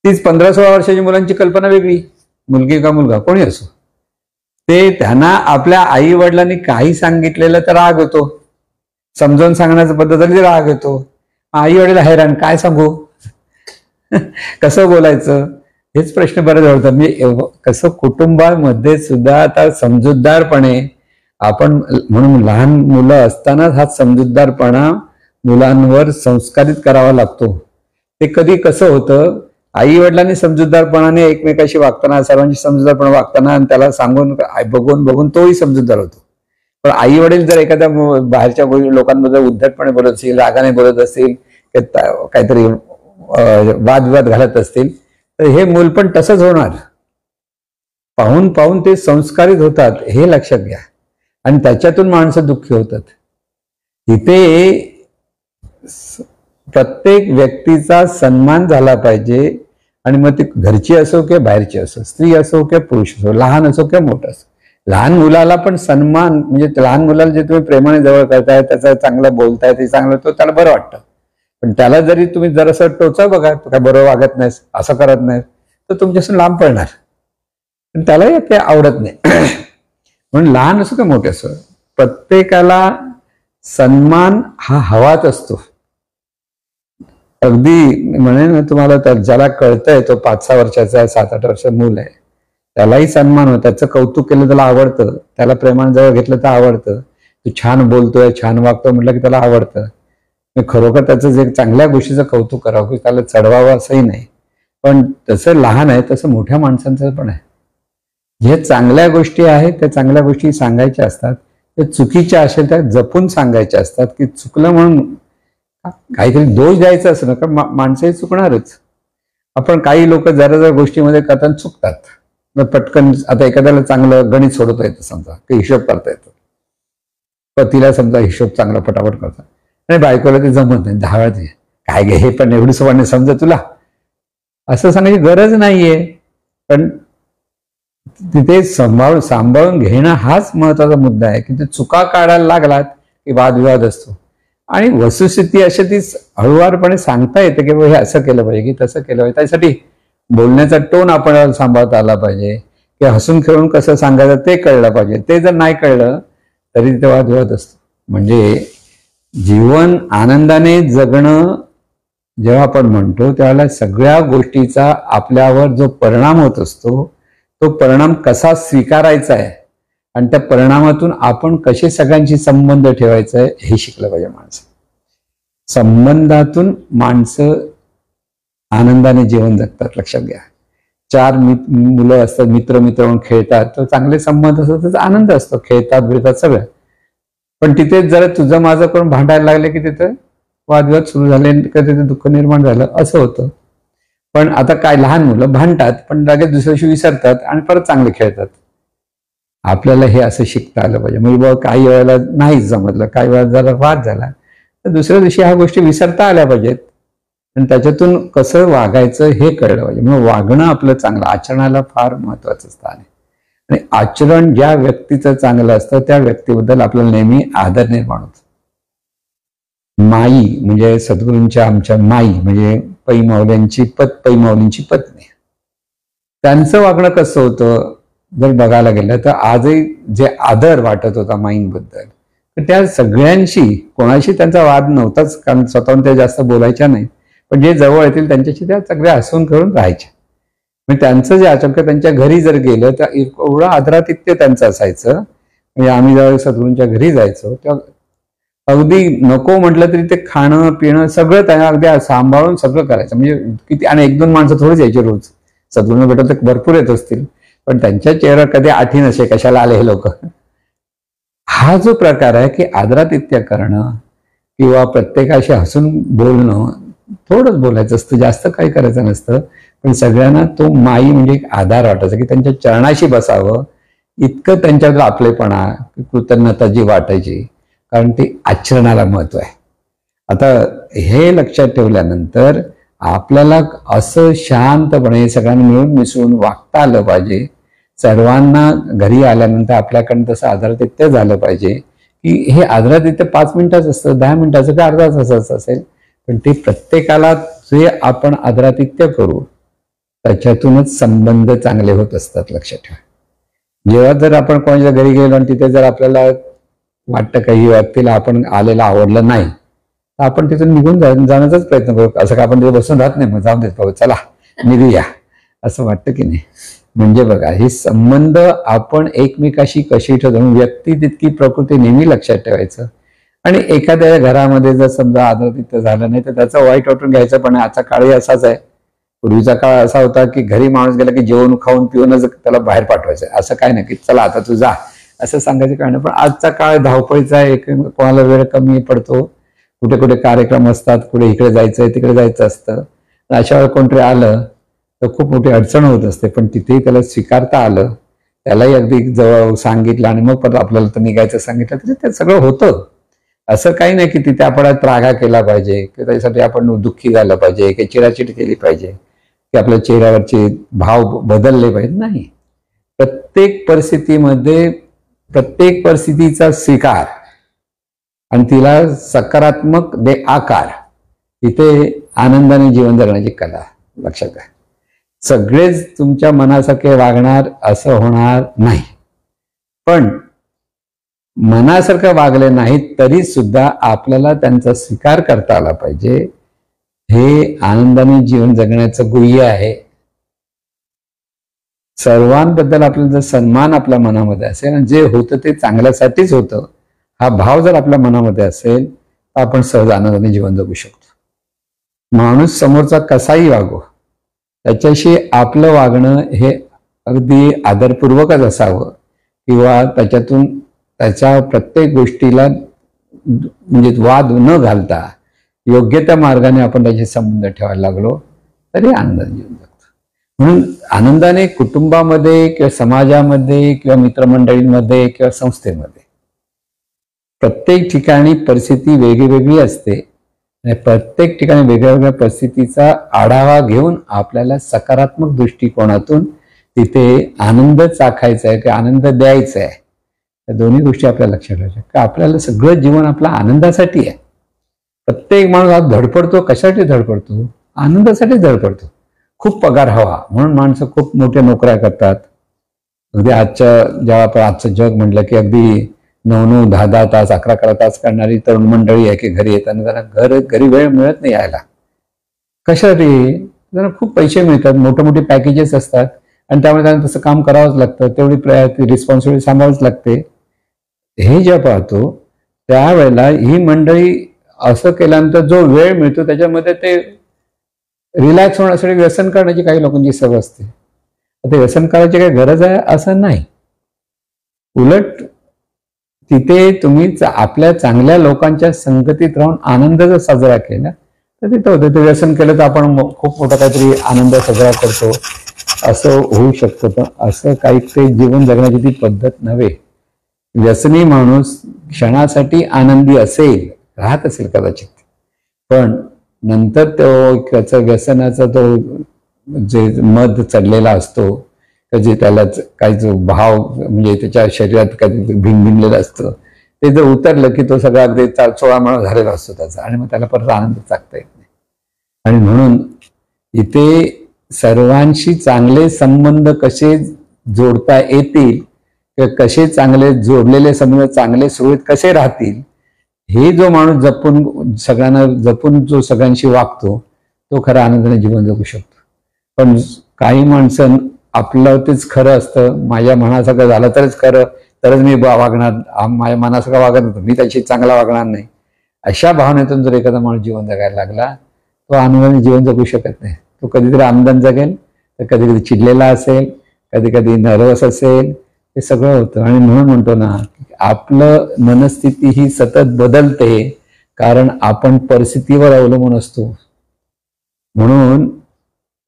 तीच 15-16 वर्षाची मुलांची कल्पना वेगळी, मुलगी का मुलगा कोणी असो, ते त्यांना आपल्या आई वडिलांनी काही सांगितलेलं तर राग येतो, समजावून सांगण्याचा पद्धत झाली राग येतो. आई वडील हैराण, काय सांगू, कसं बोलायचं, हेच प्रश्न बरेच होतात. म्हणजे कसं कुटुंबामध्ये सुद्धा आता समजूतदारपणे आपण, म्हणून लहान मुलं असतानाच हा समजूतदारपणा मुलांवर संस्कारित करावा लागतो. ते कधी कसं होतं, आई वडिलांनी समजूतदारपणाने एकमेकाशी वागताना, सर्वांशी समजूतदारपणे वागताना आणि त्याला सांगून बघून तोही समजूतदार होतो. पण आई वडील जर एखाद्या बाहेरच्या लोकांबद्दल उद्धटपणे बोलत असतील, रागाने बोलत असतील, काहीतरी वादविवाद घालत असतील तर हे मूल पण तसंच होणार. पाहून पाहून ते संस्कारित होतात, हे लक्षात घ्या. आणि त्याच्यातून माणसं दुःखी होतात. इथे प्रत्येक व्यक्तीचा सन्मान झाला पाहिजे. आणि मग ती घरची असो किंवा बाहेरची असो, स्त्री असो किंवा पुरुष असो, लहान असो किंवा मोठं असो, लहान मुलाला पण सन्मान, म्हणजे लहान मुलाला जे तुम्ही प्रेमाने जवळ करताय, त्याचं चांगलं बोलताय, ते चांगलं, तो त्याला बरं वाटतं. पण त्याला जरी तुम्ही जरासं टोचा, बघा तू काय बरोबर वागत नाहीस, असं करत नाहीस, तर तुमच्यापासून लांब पडणार. पण त्यालाही ते आवडत नाही. म्हणून लहान असो किंवा मोठे असो, प्रत्येकाला सन्मान हा हवाच असतो. अगदी म्हणेन तुम्हाला, तर ज्याला कळतंय, तो 5-6 वर्षाचा 7-8 वर्षाचा मूल आहे, त्यालाही सन्मान होतं, त्याचं कौतुक केलं त्याला आवडतं, त्याला प्रेमाने जवळ घेतलं तर आवडतं. तू छान बोलतोय, छान वागतोय म्हटलं की त्याला आवडतं. खरोखर त्याचं जे चांगल्या गोष्टीचं कौतुक करावं की त्याला चढवावं असंही नाही, पण तसं लहान आहे तसं मोठ्या माणसांचं पण आहे. जे चांगल्या गोष्टी आहेत त्या चांगल्या गोष्टी सांगायच्या असतात, ते चुकीच्या असेल त्या जपून सांगायच्या असतात. की चुकलं म्हणून काहीतरी दोष द्यायचा असं नका, माणसंही चुकणारच. आपण काही लोक जरा जरा गोष्टीमध्ये करताना चुकतात. मग पटकन आता एखाद्याला चांगलं गणित सोडवता येतं समजा, की हिशोब करता येतं, पतीला समजा हिशोब चांगला पटापट करतात आणि बायकोला ते जमत नाही, 10 वेळा काय गे हे पण एवढी सोपा समजा तुला, असं सांगायची गरज नाहीये. पण तिथे सांभाळून घेणं हाच महत्वाचा मुद्दा आहे. की ते चुका काढायला लागलात की वादविवाद असतो. आणि वस्तुस्थिती अशी ती हळूवारपणे सांगता येते की हे असं केलं पाहिजे की तसं केलं पाहिजे. त्यासाठी बोलण्याचा टोन आपण सांभाळता आला पाहिजे, की हसून खेळून कसं सांगायचं ते कळलं पाहिजे. ते जर नाही कळलं तरी तिथे वादविवाद असतो. म्हणजे जीवन आनंदाने जगणं जेव्हा आपण म्हणतो त्यावेळेला सगळ्या गोष्टीचा आपल्यावर जो परिणाम होत असतो तो परिणाम कसा स्वीकारायचा आहे आणि त्या परिणामातून आपण कसे सगळ्यांशी संबंध ठेवायचा आहे हे शिकलं पाहिजे. संबंधातून माणसं आनंदाने जीवन जगतात. लक्षात घ्या, 4 मुलं असतात, मित्र म्हणून खेळतात, तर चांगले संबंध असतात, त्याचा आनंद असतो, खेळतात बिळतात सगळं. पण तिथे जरा तुझं माझं करून भांडायला लागले की तिथं वादविवाद सुरू झाले, तिथे दुःख निर्माण झालं, असं होतं. पण आता काय, लहान मुलं भांडतात पण लगेच दुसऱ्या दिवशी विसरतात आणि परत चांगले खेळतात. आपल्याला हे असं शिकता आलं पाहिजे. म्हणजे बाबा काही वेळेला नाही जमतलं, काही वेळा जरा वाद झाला तर दुसऱ्या दिवशी ह्या गोष्टी विसरता आल्या पाहिजेत आणि त्याच्यातून कसं वागायचं हे कळलं पाहिजे. मग वागणं आपलं चांगलं, आचरणाला फार महत्वाचं स्थान आहे. आणि आचरण ज्या व्यक्तीचं चांगलं असतं त्या व्यक्तीबद्दल आपल्याला नेहमी आदर निर्माण होतो. माई म्हणजे सद्गुरूंच्या आमच्या माई म्हणजे पै माऊलींची पत्नी, त्यांचं वागणं कसं होतं जर बघायला गेलं तर आजही जे आदर वाटत होता माईंबद्दल, तर त्या सगळ्यांशी कोणाशी त्यांचा वाद नव्हताच, कारण स्वतःहून त्या जास्त बोलायच्या नाही, पण जे जवळ येतील त्यांच्याशी त्या सगळ्या हसून खेळून राहायच्या. म्हणजे त्यांचं जे आचरण, त्यांच्या घरी जर गेलं तर एवढं आदरातिथ्य त्यांचं असायचं. म्हणजे आम्ही जेव्हा सद्गुरूंच्या घरी जायचो तेव्हा अगदी नको म्हटलं तरी ते खाणं पिणं सगळं त्यांना अगदी सांभाळून सगळं करायचं. म्हणजे किती, आणि 1-2 माणसं थोडीच यायचे रोज, सद्गुरूंना भेटत तर भरपूर येत असतील, पण त्यांच्या चेहऱ्यावर कधी आठी नसे कशाला आले हे लोक. हा जो प्रकार आहे की आदरातिथ्य करणं किंवा प्रत्येकाशी हसून बोलणं, थोडंच बोलायचं असतं, जास्त काही करायचं नसतं, पण सगळ्यांना तो माई म्हणजे एक आधार वाटायचा की त्यांच्या चरणाशी बसावं, इतकं त्यांच्याबद्दल आपलेपणा, कृतज्ञता जी वाटायची, कारण ते आचरणाला महत्व आहे. आता हे लक्षात ठेवल्यानंतर आपल्याला असं शांतपणे सगळ्यांना मिळून मिसळून वागता आलं पाहिजे. सर्वांना घरी आल्यानंतर आपल्याकडनं तसं आदरातिथ्य झालं पाहिजे की हे आदरातिथ्य 5 मिनिटाचं असतं, 10 मिनिटाचं का अर्धा तासाचं असेल, पण ते प्रत्येकाला जे आपण आदरातिथ्य करू त्याच्यातूनच संबंध चांगले होत असतात. लक्षात ठेवा, जेव्हा जर आपण कोणाच्या घरी गेलो आणि तिथे जर आपल्याला वाटतं काही व्यक्तीला आपण आलेलं आवडलं नाही तर आपण तिथून निघून जाण्याचाच प्रयत्न करू. असं का आपण तिथे बसून राहत नाही, मग जाऊन देत बाबा चला निघूया, असं वाटतं की नाही. म्हणजे बघा, हे संबंध आपण एकमेकाशी कशी ठेवतो, व्यक्ती तितकी प्रकृती नेहमी लक्षात ठेवायचं. आणि एखाद्या घरामध्ये जर समजा आदरातिथ्य झालं नाही तर त्याचं वाईट वाटून घ्यायचं, पण आजचा काळही असाच आहे. पूर्वीचा काळ असा होता की घरी माणूस गेला की जेवण खाऊन पिऊनच त्याला बाहेर पाठवायचं, असं काय नाही की चला आता तू जा असं सांगायचं काय नाही. पण आजचा काळ धावपळीचा आहे, कोणाला वेळ कमी पडतो, कुठे कुठे कार्यक्रम असतात, कुठे इकडे जायचंय तिकडे जायचं असतं, अशा वेळेला कोणतरी आलं तर खूप मोठी अडचण होत असते. पण तिथेही त्याला स्वीकारता आलं, त्यालाही अगदी जवळ सांगितलं आणि मग परत आपल्याला तर निघायचं सांगितलं तरी ते सगळं होतं. असं काही नाही की तिथे आपण त्रागा केला पाहिजे की त्याच्यासाठी आपण दुःखी झालं पाहिजे की चिडाचिड केली पाहिजे की आपल्या चेहऱ्यावरचे भाव बदलले पाहिजे. नाही, प्रत्येक परिस्थितीमध्ये प्रत्येक परिस्थितीचा स्वीकार आणि तिला सकारात्मक दे आकार, इथे आनंदाने जीवन जगण्याची कला. लक्षात घ्या, सगळेच तुमच्या मनासारखे वागणार असं होणार नाही, पण मनासारखं वागले नाहीत तरी सुद्धा आपल्याला त्यांचा स्वीकार करता आला पाहिजे. हे आनंदाने जीवन जगण्याचं गुह्य आहे. सर्वांबद्दल आपला जर सन्मान आपल्या मनामध्ये असेल आणि जे होतं ते चांगल्यासाठीच होतं हा भाव जर आपल्या मनामध्ये असेल आपण सहज आनंदाने जीवन जगू शकतो. माणूस समोरचा कसाही वागो, त्याच्याशी आपलं वागणं हे अगदी आदरपूर्वकच असावं, किंवा त्याच्यातून त्याच्या प्रत्येक गोष्टीला म्हणजे वाद न घालता योग्य त्या मार्गाने आपण त्याचे संबंध ठेवायला लागलो तरी आनंदाने जीवन जगतो. म्हणून आनंदाने कुटुंबामध्ये किंवा समाजामध्ये किंवा मित्रमंडळींमध्ये किंवा संस्थेमध्ये प्रत्येक ठिकाणी परिस्थिती वेगळी असते आणि प्रत्येक ठिकाणी वेगळ्या परिस्थितीचा आढावा घेऊन आपल्याला सकारात्मक दृष्टिकोनातून तिथे आनंद चाखायचा आहे किंवा आनंद द्यायचा आहे. या दोन्ही गोष्टी आपल्याला लक्षात ठेवायच्या का आपल्याला सगळं जीवन आपलं आनंदासाठी आहे. प्रत्येक माणूस आज धडपडतो, कशासाठी धडपडतो? आनंदासाठी धडपडतो. खूप पगार हवा म्हणून माणसं खूप मोठ्या नोकऱ्या करतात. अगदी जेव्हा आपण आजचं जग म्हटलं की अगदी 9-9, 10-10 तास, 11-11 तास करणारी तरुण मंडळी आहे की घरी येताना त्यांना घरी वेळ मिळत नाही यायला. कशासाठी? त्यांना खूप पैसे मिळतात, मोठे पॅकेजेस असतात आणि त्यामुळे त्यांना तसं काम करावंच लागतं, तेवढी रिस्पॉन्सिबिलिटी सांभाळावीच लागते. हे जेव्हा पाहतो त्यावेळेला ही मंडळी असं केल्यानंतर जो वेळ मिळतो त्याच्यामध्ये ते रिलॅक्स होण्यासाठी व्यसन करण्याची काही लोकांची सवय असते. ते व्यसन करायची काही गरज आहे असं नाही. उलट तिथे तुम्ही आपल्या चांगल्या लोकांच्या संगतीत राहून आनंद जर साजरा केला तर तिथं होतं. ते व्यसन केलं तर आपण खूप मोठा काहीतरी आनंद साजरा करतो असं होऊ शकतं. पण असं काही ते जीवन जगण्याची ती पद्धत नव्हे. व्यसनी माणूस क्षणासाठी आनंदी असेल, राहत असेल कदाचित, पण नंतर त्याचा व्यसनाचा तो जे मध चढलेला असतो, जे त्याला काही जो भाव म्हणजे त्याच्या शरीरात काही भिनलेलं असतं, ते जर उतरलं की तो सगळा अगदी चोळामळा झालेला असतो त्याचा आणि मग त्याला परत आनंद चाकता येत नाही. आणि म्हणून इथे सर्वांशी चांगले संबंध कसे जोडता येतील किंवा कसे चांगले जोडलेले संबंध चांगले सुरळीत कसे राहतील हे जो माणूस जपून जो सगळ्यांशी वागतो तो खरा आनंदाने जीवन जगू शकतो. पण काही माणसं आपलं तेच खरं असतं, माझ्या मनासारखं झालं तरच खरं, तरच मी वागणार, माझ्या मनासारखं वागत नव्हतं, मी त्याची चांगला वागणार नाही, अशा भावनेतून जर एखादा माणूस जीवन जगायला लागला तो आनंदाने जीवन जगू शकत नाही. तो कधीतरी आनंदाने जगेल तर कधी चिडलेला असेल, कधी नर्वस असेल, हे सगळं होतं. आणि म्हणून म्हणतो ना आपलं मनस्थिती ही सतत बदलते कारण आपण परिस्थितीवर अवलंबून असतो. म्हणून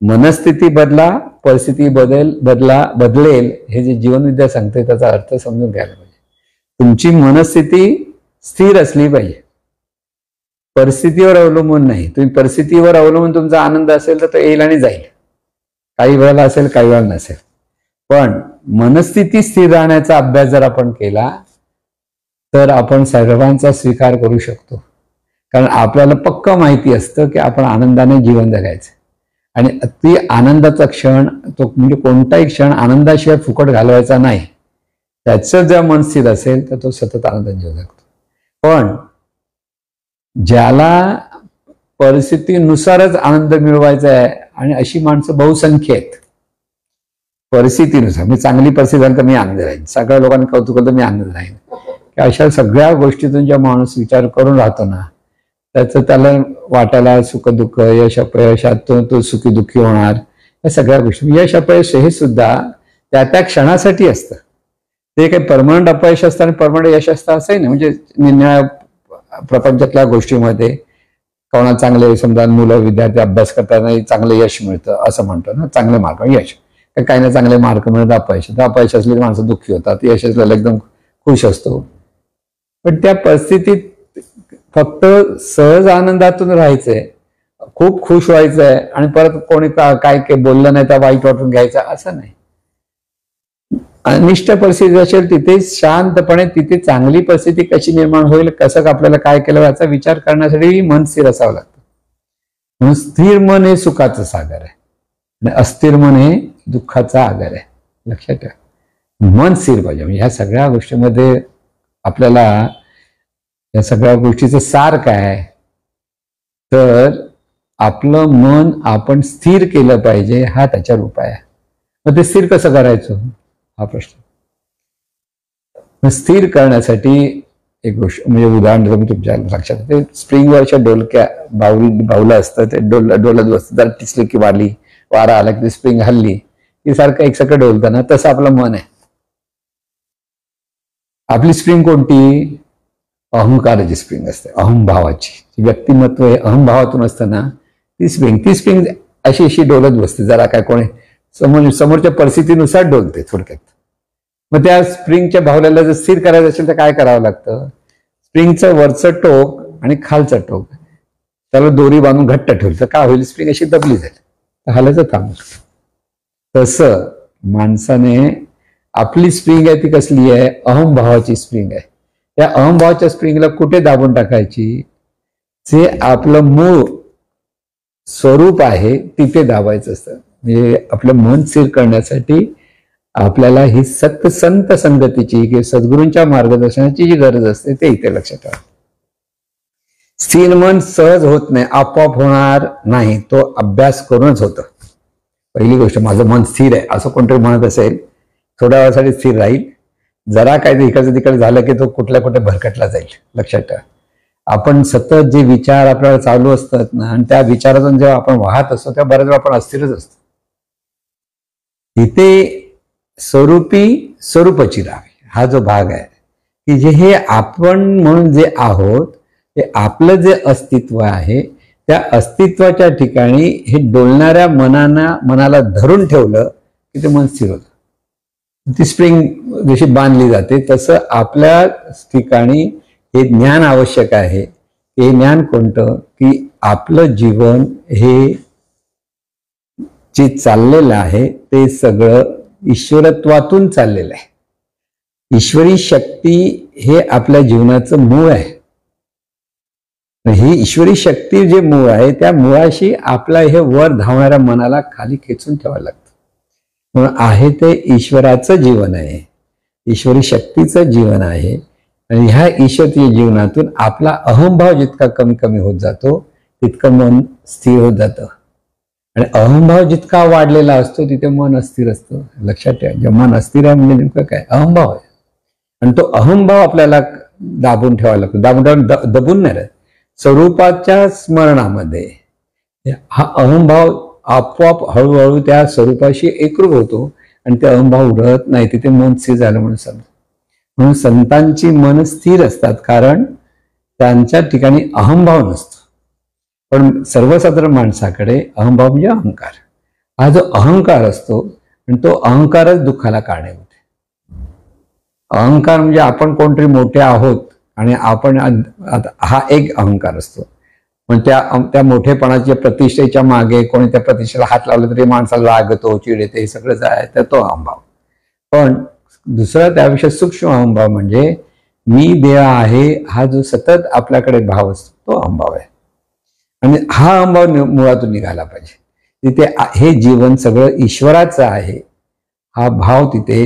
मनस्थिती बदला, परिस्थिती बदलेल हे जे जीवनविद्या सांगते त्याचा अर्थ समजून घ्यायला पाहिजे. तुमची मनस्थिती स्थिर असली पाहिजे, परिस्थितीवर अवलंबून नाही. तुम्ही परिस्थितीवर अवलंबून तुमचा आनंद असेल तर तो येईल आणि जाईल, काही वेळेला असेल काही वेळेला नसेल. पण मनस्थिती स्थिर राहण्याचा अभ्यास जर आपण केला तर आपण सर्वांचा स्वीकार करू शकतो. कारण आपल्याला पक्क माहिती असतं की आपण आनंदाने जीवन जगायचं आणि अति आनंदाचा क्षण तो म्हणजे कोणताही क्षण आनंदाशिवाय फुकट घालवायचा नाही. त्याचं जर मन स्थिर असेल तर तो सतत आनंदाने जीवन जगतो. पण ज्याला परिस्थितीनुसारच आनंद मिळवायचा आहे आणि अशी माणसं बहुसंख्य आहेत. परिस्थितीनुसार मी चांगली परिस्थिती झाली तर मी आनंद राहीन, सगळ्या लोकांनी कौतुक केलं तर मी आनंद राहीन, अशा सगळ्या गोष्टीतून ज्या माणूस विचार करून राहतो ना त्याचं त्याला वाटायला सुख दुःख यश अपयशात तो सुखी दुःखी होणार. या सगळ्या गोष्टी यश अपयश हे सुद्धा त्या क्षणासाठी असतं. ते काही परमनंट अपयश असतं आणि परमनंट यश असतं असंही नाही. म्हणजे निरनिराळ्या प्रपंचातल्या गोष्टीमध्ये कोणाला चांगले समजा मुलं विद्यार्थी अभ्यास करताना चांगलं यश मिळतं असं म्हणतो ना, चांगले मार्क यश, काही ना चांगले मार्क मिळत अपयश, तर अपयश असलेली माणसं दुःखी होतात, यश असलेला एकदम खुश असतो. पण त्या परिस्थितीत फक्त सहज आनंदातून राहायचंय, खूप खुश व्हायचंय आणि परत कोणी काय बोललं नाही तर वाईट वाटून घ्यायचं असं नाही. अनिष्ट परिस्थिती असेल तिथे शांतपणे तिथे चांगली परिस्थिती कशी निर्माण होईल, कसं आपल्याला काय केलं याचा विचार करण्यासाठी मन स्थिर असावं लागतं. म्हणून स्थिर मन हे सुखाचं सागर आहे आणि अस्थिर मन हे दुःखाचा आगर आहे. लक्षात ठेवा, मन स्थिर पाहिजे. म्हणजे ह्या सगळ्या गोष्टीमध्ये आपल्याला या सगळ्या गोष्टीचं सार काय तर आपलं मन आपण स्थिर केलं पाहिजे हा त्याच्यावर उपाय आहे. मग ते स्थिर कसं करायचं हा प्रश्न. स्थिर करण्यासाठी एक गोष्ट म्हणजे उदाहरण देतो मी तुमच्या लक्षात. ते स्प्रिंगवरच्या डोलक्या बाऊला असतं, ते डोलत बसतं, जर टिचली की वाली वारा आला की स्प्रिंग हल्ली की सारखं एकसारखं डोलतं ना, तसं आपलं मन आहे. आपली स्प्रिंग कोणती? अहंकाराची स्प्रिंग असते, अहंभावाची. व्यक्तिमत्व हे अहंभावातून असतं ना, ती स्प्रिंग अशी अशी डोलत बसते. जरा काय कोणी समोरच्या परिस्थितीनुसार डोलते थोडक्यात. मग त्या स्प्रिंगच्या बाहुल्याला जर स्थिर करायचं असेल तर काय करावं लागतं? स्प्रिंगचं वरचं टोक आणि खालचं टोक त्याला दोरी बांधून घट्ट ठेवलं तर काय होईल? स्प्रिंग अशी दबली जाईल, तर हालायचं थांबलं. तसं माणसाने आपली स्प्रिंग आहे ती कसली आहे? अहंभावाची स्प्रिंग आहे. त्या अहंभावाच्या स्प्रिंगला कुठे दाबून टाकायची? जे आपलं मूळ स्वरूप आहे तिथे दाबायचं असतं. म्हणजे आपलं मन स्थिर करण्यासाठी आपल्याला ही संत संगतीची किंवा सद्गुरूंच्या मार्गदर्शनाची जी गरज असते ते इथे लक्षात ठेवा. स्थिर मन सहज होत नाही, आपोआप होणार नाही, तो अभ्यास करूनच होतं. पहिली गोष्ट, माझं मन स्थिर आहे असं कोणतरी म्हणत असेल, थोड्या वेळासाठी स्थिर राहील, जरा काय इकडचं तिकडे झालं की तो कुठल्या कुठे भरकटला जाईल. लक्षात ठेवा, आपण सतत जे विचार आपल्याला चालू असतात ना, आणि त्या विचारातून जेव्हा आपण वाहत असतो तेव्हा बऱ्याच वेळा आपण अस्थिरच असतो. इथे स्वरूपची राहावी हा जो भाग आहे की जे हे आपण म्हणून जे आहोत, ते आपलं जे अस्तित्व आहे त्या अस्तित्वाच्या ठिकाणी हे डोलणाऱ्या मनाला धरून ठेवलं की ते मन स्थिर होतं. ती स्प्रिंग जशी बांधली जाते तसं आपल्या ठिकाणी हे ज्ञान आवश्यक आहे. हे ज्ञान कोणतं? की आपलं जीवन हे जे चाललेलं आहे ते सगळं ईश्वरत्वातून चाललेलं आहे. ईश्वरी शक्ती हे आपल्या जीवनाचं मूळ आहे. ही ईश्वरी शक्ती जे मूळ आहे त्या मुळाशी आपला हे वर धावणाऱ्या मनाला खाली खेचून ठेवायला लागतं. म्हणून आहे ते ईश्वराचं जीवन आहे, ईश्वरी शक्तीचं जीवन आहे. आणि ह्या ईश्वरीय जीवनातून आपला अहंभाव जितका कमी कमी होत जातो तितकं मन स्थिर होत जातं. आणि अहंभाव जितका वाढलेला असतो तिथे मन अस्थिर असतं. लक्षात ठेवा, जेव्हा मन अस्थिर आहे म्हणजे नेमकं काय? अहंभाव आहे. आणि तो अहंभाव आपल्याला दाबून ठेवायला लागतो. दबून नाही राहत. स्वरूपाच्या स्मरणामध्ये हा अहंभाव आपोआप हळूहळू त्या स्वरूपाशी एकरूप होतो आणि ते अहंभाव उडत नाही. तिथे मन स्थिर झालं म्हणून समजा. म्हणून संतांची मन स्थिर असतात कारण त्यांच्या ठिकाणी अहंभाव नसतो. पण सर्वसाधारण माणसाकडे अहंभाव म्हणजे अहंकार. हा जो अहंकार असतो आणि तो अहंकारच दुःखाला कारणीभूत आहे. अहंकार म्हणजे आपण कोणतरी मोठे आहोत आणि आपण हा एक अहंकार असतो. पण त्या मोठेपणाच्या प्रतिष्ठेच्या मागे कोणी त्या प्रतिष्ठेला हात लावला तरी माणसाला राग येतो, चिड येते, हे सगळं आहे तर तो अहंभाव. पण दुसरा त्यापेक्षा सूक्ष्म अहंभाव म्हणजे मी देव आहे हा जो सतत आपल्याकडे भाव असतो तो अहंभाव आहे. आणि हा अहंभाव मुळातून निघाला पाहिजे. तिथे हे जीवन सगळं ईश्वराचं आहे हा भाव तिथे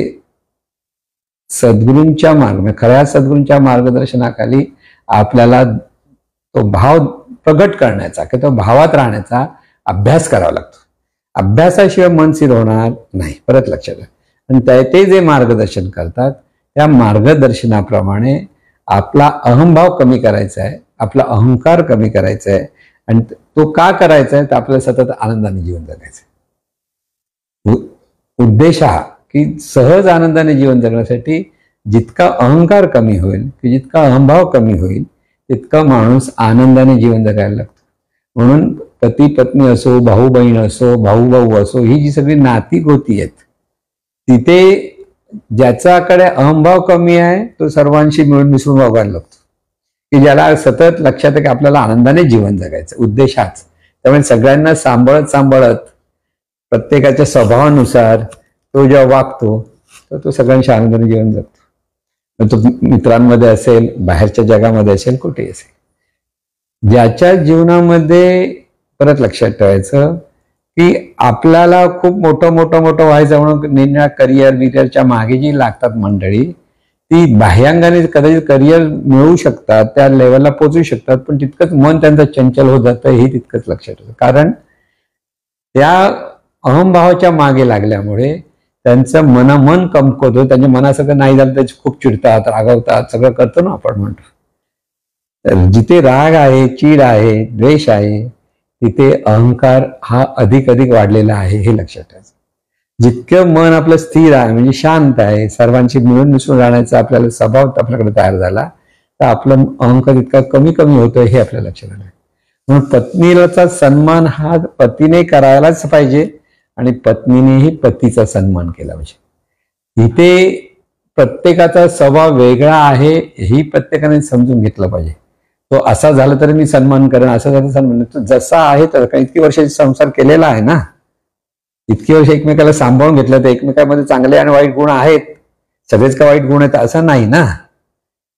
सद्गुरूंच्या खऱ्या सद्गुरूंच्या मार्गदर्शनाखाली आपल्याला तो भाव प्रगट करण्याचा किंवा तो भावात राहण्याचा अभ्यास करावा लागतो. अभ्यासाशिवाय मन स्थिर होणार नाही. परत लक्षात घ्या. आणि ते जे मार्गदर्शन करतात त्या मार्गदर्शनाप्रमाणे आपला अहंभाव कमी करायचा आहे, आपला अहंकार कमी करायचा आहे. आणि तो का करायचा आहे तर आपल्याला सतत आनंदाने जीवन जगायचं आहे. उद्देश हा की सहज आनंदाने जीवन जगण्यासाठी जितका अहंकार कमी होईल की जितका अहंभाव कमी होईल तितका माणूस आनंदाने जीवन जगायला लागतो. म्हणून पती पत्नी असो, भाऊ बहीण असो, भाऊ भाऊ असो, ही जी सगळी नाती गोती आहेत तिथे ज्याच्याकडे अहंभाव कमी आहे तो सर्वांशी मिळून मिसळून वागायला लागतो. की ज्याला सतत लक्षात आहे की आपल्याला आनंदाने जीवन जगायचं उद्देश हाच. त्यामुळे सगळ्यांना सांभाळत प्रत्येकाच्या स्वभावानुसार तो जेव्हा वागतो तर तो सगळ्यांशी आनंदाने जीवन जगतो. तो मित्रांमध्ये असेल, बाहेरच्या जगामध्ये असेल, कुठेही असेल. ज्याच्या जीवनामध्ये परत लक्षात ठेवायचं की आपल्याला खूप मोठं व्हायचं म्हणून निर्णय करिअरच्या मागे जी लागतात मंडळी ती बाह्यांगाने कदाचित करिअर मिळवू शकतात, त्या लेवलला पोहोचू शकतात, पण तितकंच मन त्यांचं चंचल होत जातं हे तितकंच लक्षात ठेवतं. कारण त्या अहंभावाच्या मागे लागल्यामुळे त्यांचं मन कमकत होतं, त्यांच्या मनासगळं नाही झालं त्याची खूप चिडतात, रागवतात, सगळं करतो ना आपण म्हणतो. तर जिथे राग आहे, चीड आहे, द्वेष आहे, तिथे अहंकार हा अधिक वाढलेला आहे, हे लक्षात ठेवायचं. जितकं मन आपलं स्थिर आहे, म्हणजे शांत आहे, सर्वांशी मिळून मिसळून राहण्याचा आपल्याला स्वभाव आपल्याकडे तयार झाला, तर आपलं अहंकार इतका कमी होतोय हे आपल्या लक्षात आलं. म्हणून पत्नीचा सन्मान हा पतीने करायलाच पाहिजे आणि पत्नीनेही पतीचा सन्मान केला पाहिजे. इथे प्रत्येकाचा स्वभाव वेगळा आहे ही प्रत्येकाने समजून घेतलं पाहिजे. तो असा झाला तरी मी सन्मान करेन, असं झालं सन्मान, तो जसा आहे तर इतकी वर्षाची संसार केलेला आहे ना, इतकी वर्ष एकमेकाला सांभाळून घेतलं, तर एकमेकांमध्ये चांगले आणि वाईट गुण आहेत, सगळेच का वाईट गुण आहेत असं नाही ना.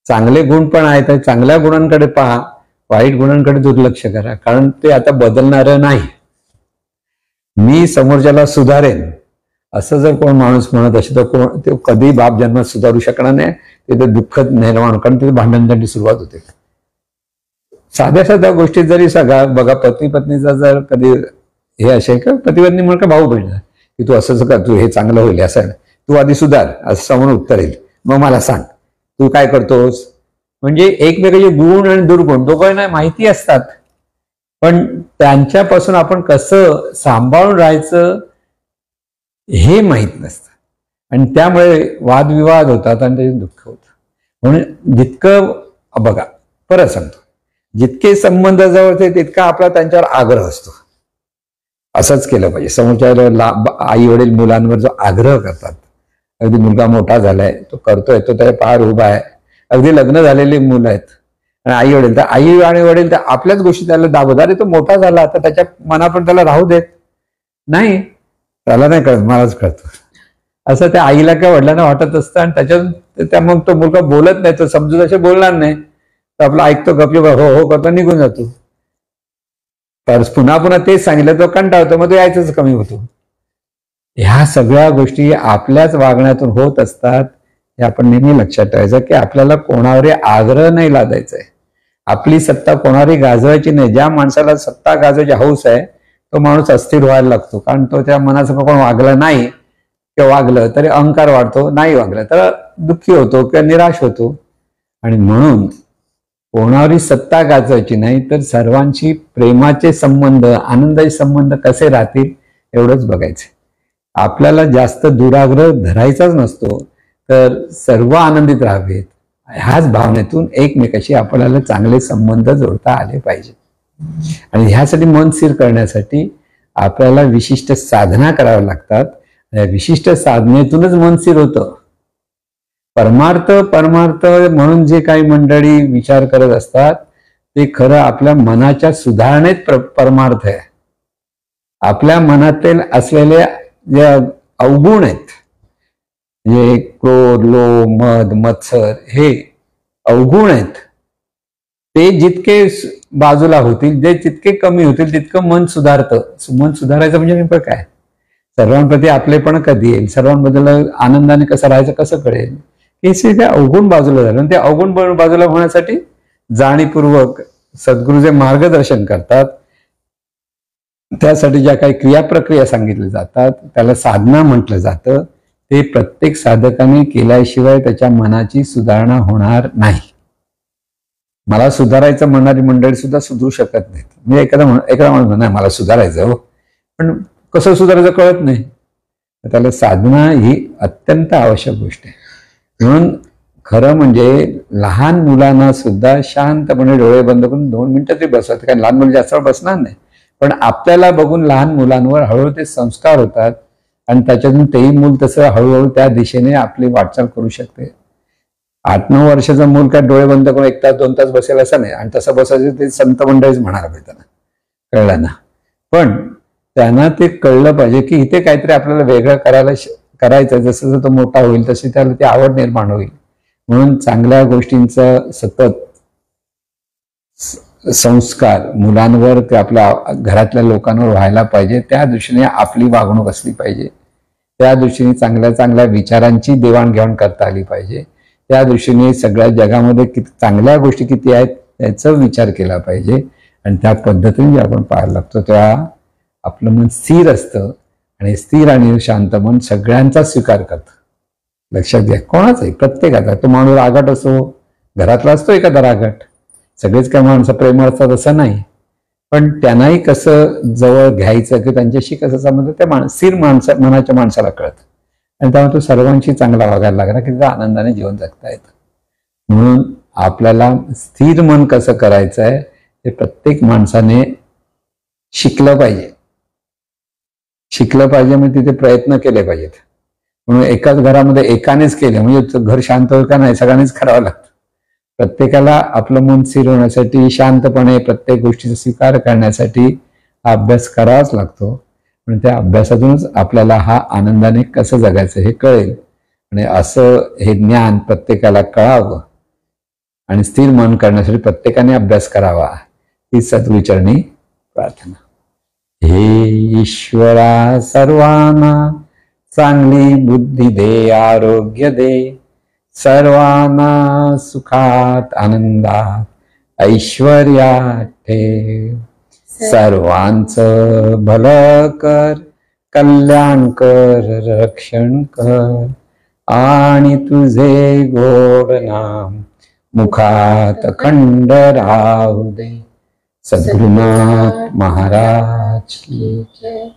चांगले गुण पण आहेत, चांगल्या गुणांकडे पहा, वाईट गुणांकडे दुर्लक्ष करा, कारण ते आता बदलणारं नाही. मी समोरच्याला सुधारेन असं जर कोण माणूस म्हणत असेल तर ते कधी बाप जन्मात सुधारू शकणार नाही. तिथे दुःख निर्माण, कारण तिथे भांडणांची सुरुवात होते. साध्या गोष्टीत जरी सगळा बघा, पती पत्नीचा जर कधी हे असेल का, पती पत्नी म्हणून का भाऊ बहीण की तू असंच कर, तू हे चांगलं होईल, असं तू आधी सुधार असं म्हणून उत्तर येईल, मग मला सांग तू काय करतोस. म्हणजे एकमेकाचे गुण आणि दुर्गुण दोघांना माहिती असतात, पण त्यांच्यापासून आपण कसं सांभाळून राहायचं हे माहीत नसतं, आणि त्यामुळे वादविवाद होतात आणि त्याचे दुःख होतं. म्हणून जितकं बघा, परत सांगतो, जितके संबंध जवळचे तितका आपला त्यांच्यावर आग्रह असतो. असंच केलं पाहिजे. समोरच्या आई वडील मुलांवर जो आग्रह करतात, अगदी मुलगा मोठा झालाय, तो करतोय, तो त्याच्या पार उभा आहे, अगदी लग्न झालेली मुलं आहेत आणि आई वडील, तर आई आणि वडील तर आपल्याच गोष्टी त्याला दाबदार, तो मोठा झाला आता त्याच्या मनापर्यंत त्याला राहू देत नाही, त्याला नाही कळत, मलाच कळतं असं त्या आईला किंवा वडिलांना वाटत असतं. आणि त्याच्यात मग तो मुलगा बोलत नाही, तो समजून असे बोलणार नाही, तर आपला ऐकतो, गपचूप हो करतो, निघून जातो. तर पुन्हा तेच सांगितलं तो कंटाळतो, मग तो यायचंच कमी होतो. ह्या सगळ्या गोष्टी आपल्याच वागण्यातून होत असतात. हे आपण नेहमी लक्षात ठेवायचं की आपल्याला कोणावर आग्रह नाही लादायचा आहे. आपली सत्ता कोणावरही गाजवायची नाही. ज्या माणसाला सत्ता गाजवायची हौस आहे तो माणूस अस्थिर व्हायला लागतो, कारण तो त्या मनाचं कोण वागलं नाही किंवा वागलं तरी अहंकार वाढतो, नाही वागलं तर दुःखी होतो किंवा निराश होतो. आणि म्हणून कोणावरही सत्ता गाजवायची नाही, तर सर्वांशी प्रेमाचे संबंध, आनंदाचे संबंध कसे राहतील एवढंच बघायचं. आपल्याला जास्त दुराग्रह धरायचाच नसतो, तर सर्व आनंदित राहावेत ह्याच भावनेतून एकमेकाशी आपल्याला चांगले संबंध जोडता आले पाहिजे. आणि ह्यासाठी मन स्थिर करण्यासाठी आपल्याला विशिष्ट साधना कराव्या लागतात. या विशिष्ट साधनेतूनच मन स्थिर होतं. परमार्थ म्हणून जे काही मंडळी विचार करत असतात ते खरं आपल्या मनाच्या सुधारणेत परमार्थ आहे. आपल्या मनातील असलेले जे अवगुण आहेत, म्हणजे क्रोध, लोभ, मद, मत्सर हे अवगुण आहेत, ते जितके बाजूला होतील, जे तितके कमी होतील तितकं मन सुधारतं. मन सुधारायचं म्हणजे नेमकं काय, सर्वांप्रती आपलेपण कधी येईल, सर्वांबद्दल आनंदाने कसं राहायचं कसं कळेल, हे सगळे अवगुण बाजूला झालं. आणि ते अवगुण बाजूला होण्यासाठी जाणीवपूर्वक सद्गुरू जे मार्गदर्शन करतात, त्यासाठी ज्या काही क्रियाप्रक्रिया सांगितल्या जातात त्याला साधना म्हटलं जातं. ते प्रत्येक साधकाने केल्याशिवाय त्याच्या मनाची सुधारणा होणार नाही. मला सुधारायचं म्हणणारी मंडळी सुद्धा सुधरू शकत नाहीत. म्हणजे एखादा म्हणतो नाही मला सुधारायचं हो, पण कसं सुधारायचं कळत नाही. त्याला साधना ही अत्यंत आवश्यक गोष्ट आहे. म्हणून खरं म्हणजे लहान मुलांना सुद्धा शांतपणे डोळे बंद करून 2 मिनिटं तरी बसवतात, कारण लहान मुलं जास्त वेळ बसणार नाही, पण आपल्याला बघून लहान मुलांवर हळूहळू ते संस्कार होतात आणि त्याच्यातून तेही मूल तसं हळूहळू त्या दिशेने आपली वाटचाल करू शकते. 8-9 वर्षाचं मूल काय डोळे बंद करून 1 तास 2 तास बसेल असं नाही, आणि तसं बसायचं ते संत मंडळीच म्हणायला पाहिजे त्यांना, कळलं ना. पण त्यांना ते कळलं पाहिजे की इथे काहीतरी आपल्याला वेगळं करायचं, जसं जसं तो मोठा होईल तशी त्याला ती आवड निर्माण होईल. म्हणून चांगल्या गोष्टींचा सतत संस्कार मुलांवर ते आपल्या घरातल्या लोकांवर व्हायला पाहिजे. त्या दृष्टीने आपली वागणूक असली पाहिजे, त्या दृष्टीने चांगल्या विचारांची देवाणघेवाण करता आली पाहिजे, त्या दृष्टीने सगळ्या जगामध्ये किती चांगल्या गोष्टी किती आहेत त्याचा विचार केला पाहिजे. आणि त्या पद्धतीने जे आपण पाहायला लागतो तेव्हा आपलं मन स्थिर असतं आणि स्थिर आणि शांत मन सगळ्यांचा स्वीकार करतं. लक्षात घ्या, कोणाचाही, प्रत्येकाचा. तो माणूस रागट असो, घरातला असतो एखादा रागट, सगळेच काय माणसं प्रेमळ असतात असं नाही, पण त्यांनाही कसं जवळ घ्यायचं किंवा त्यांच्याशी कसं संबंध त्या स्थिर मनाच्या माणसाला कळतं. आणि त्यामुळे तो सर्वांशी चांगला वागायला लागला की त्याचा आनंदाने जीवन जगता येतं. म्हणून आपल्याला स्थिर मन कसं करायचं आहे हे प्रत्येक माणसाने शिकलं पाहिजे. शिकलं पाहिजे म्हणजे तिथे प्रयत्न केले पाहिजेत. म्हणून एकाच घरामध्ये एकानेच केले म्हणजे घर शांत होईल का नाही, सगळ्यांनीच करावं लागतं. प्रत्येकाला आपलं मन स्थिर होण्यासाठी, शांतपणे प्रत्येक गोष्टीचा स्वीकार करण्यासाठी हा अभ्यास करावाच लागतो. पण त्या अभ्यासातूनच आपल्याला हा आनंदाने कसं जगायचं हे कळेल. आणि असं हे ज्ञान प्रत्येकाला कळावं आणि स्थिर मन करण्यासाठी प्रत्येकाने अभ्यास करावा, ही सद्गुरूचरणी प्रार्थना. हे ईश्वरा, सर्वांना चांगली बुद्धी दे, आरोग्य दे, सर्वांना सुखात आनंदात ऐश्वर्यात ठेव. सर्वांचं भलं कर, कल्याण कर, रक्षण कर, आणि तुझे गोड नाम मुखात अखंड राहू दे. सद्गुरुनाथ महाराज की जय.